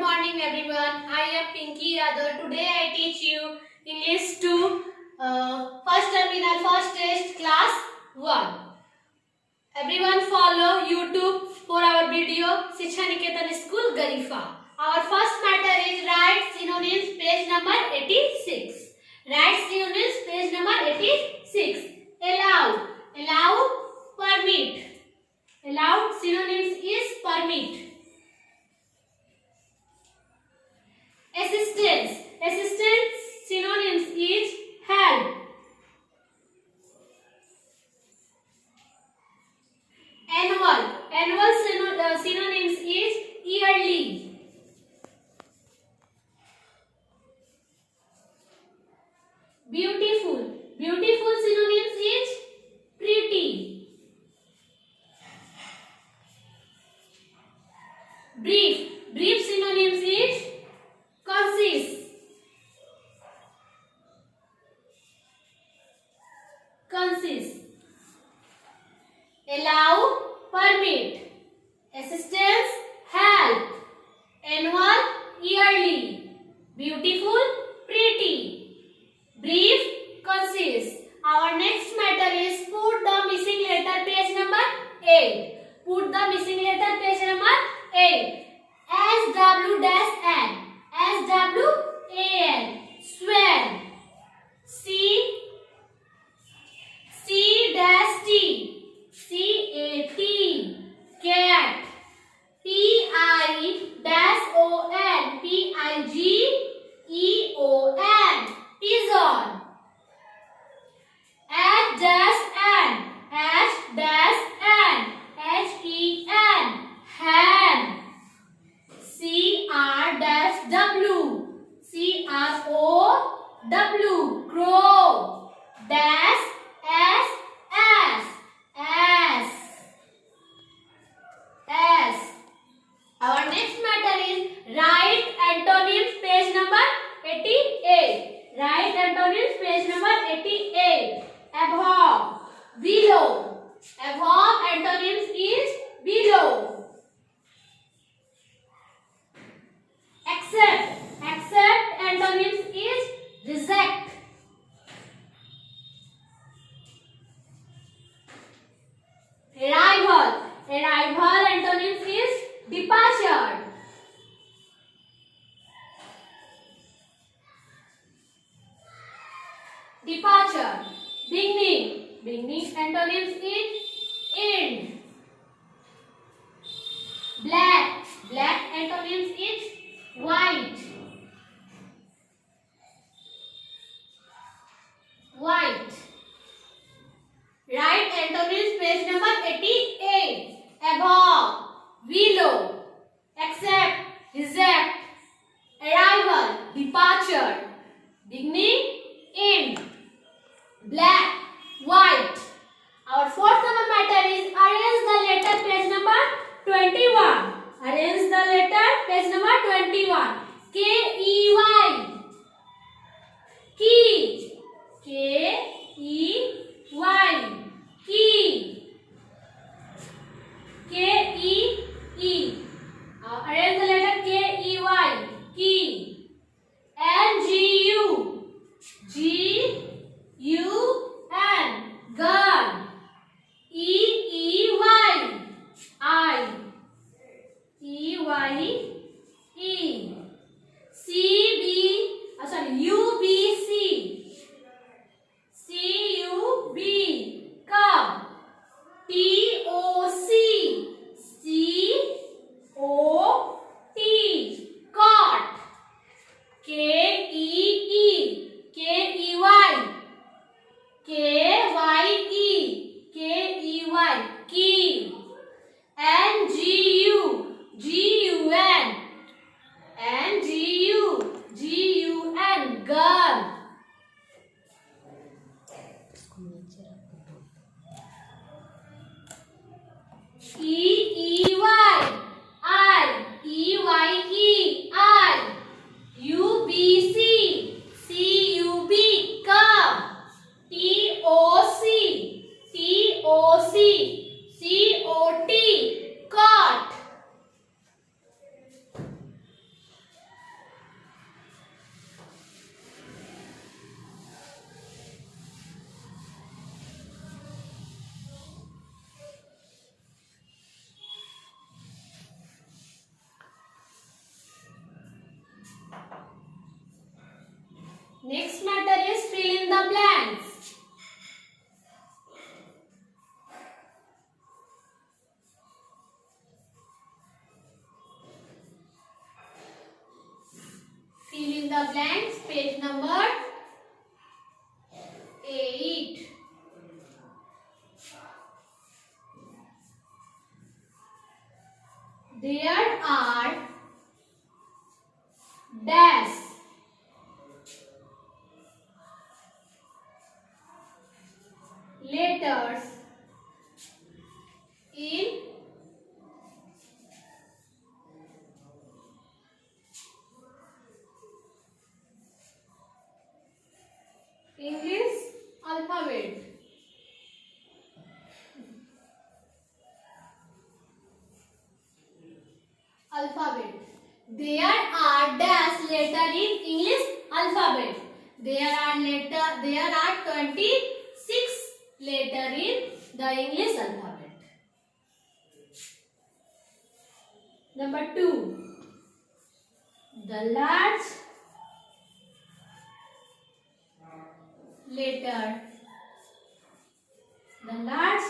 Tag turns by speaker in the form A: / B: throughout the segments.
A: morning everyone. I am Pinky Yadav. Today I teach you English 2 first terminal first test class 1. Everyone follow YouTube for our video Shiksha Niketan School Garifa. Our first matter is write synonyms page number 86. Write synonyms page number 86. Allow, permit. Allow synonyms is permit. Assistance synonyms is help. Annual synonyms is yearly. Beautiful synonyms is pretty. Brief synonyms is concise. Allow, permit. Assistance, help. Annual, yearly. Beautiful, pretty. Brief, concise. Our next matter is put the missing letter page number 8. Put the missing letter page number 8. SW-N. SWAN. Swan. C-T. CAT. Cat. PION. PIGEON. Pigeon. H-N. HEN. Hen. CRW. Crow. Dash S. Our next matter is write antonyms page number 88. Write antonyms page number 88. Above, below. Above antonyms is below. Accept antonyms is reject. Arrival antonyms is departure. Beginning antonyms is end. Black antonyms is white. Write antonyms page number 88. Above, below. Accept, reject. Arrival, departure. Beginning, end. Black, white. Our fourth matter is arrange the letter page number 21. Arrange the letter page number 21. K-E-Y. Key. K-E-Y. Key. K-E-E. Arrange the letter K-E-Y. Key. N-G-U. G-U-N. Gun. E-E-Y. I. E-Y-E. U-B-C. C-U-B. Cub. T-O-C. C-O-T. the blanks. Fill in the blanks. Page number 8. There are dash letters in English alphabet. There are dash letter in English alphabet. There are 26 letter in the English alphabet. Number 2. The large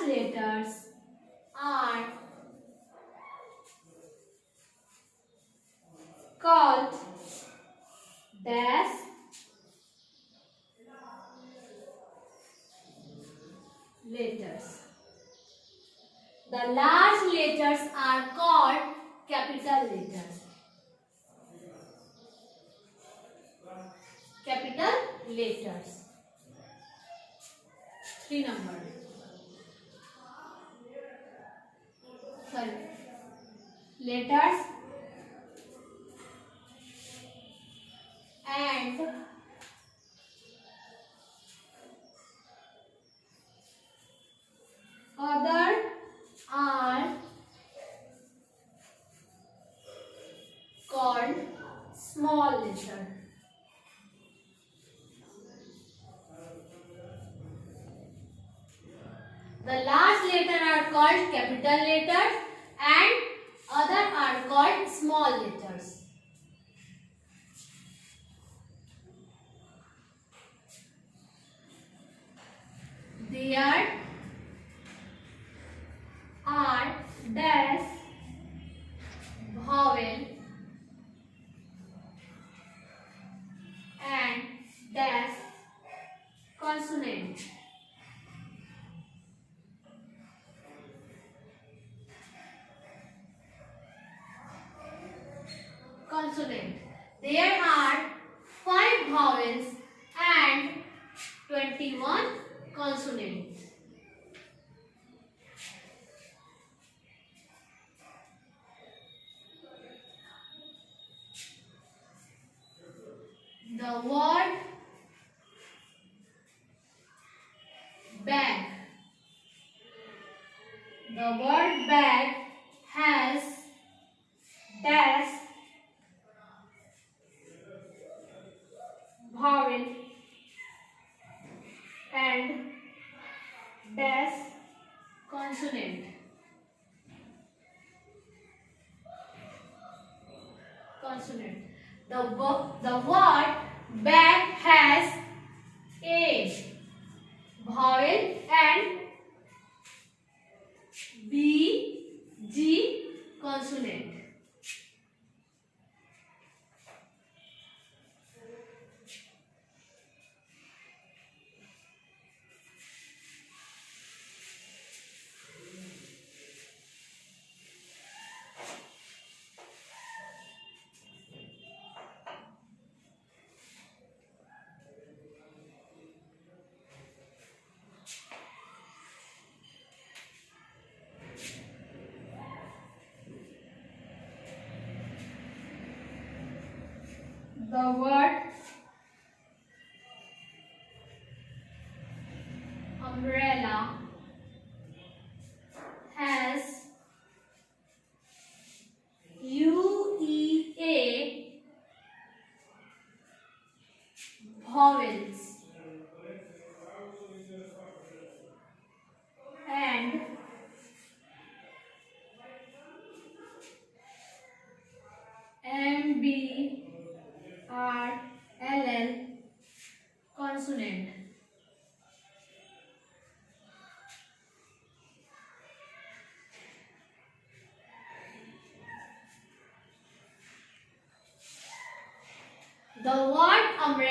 A: letters are called dash letters. The large letters are called capital letters. Capital letters. 3 number. Letters and other are called small letter. The large letter are called capital letters and other are called small letters. There are dash vowel and dash consonant. There are 5 vowels and 21 consonants. The word bag. The word bag has dash vowel and dash consonant. The word bag has a vowel and B, G consonant. The word umbrella has UEA vowels and MBRLL consonant.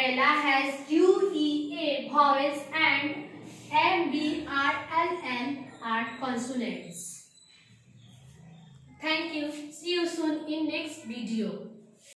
A: Kerala has UEA vowels and MBRLM are consonants. Thank you. See you soon in next video.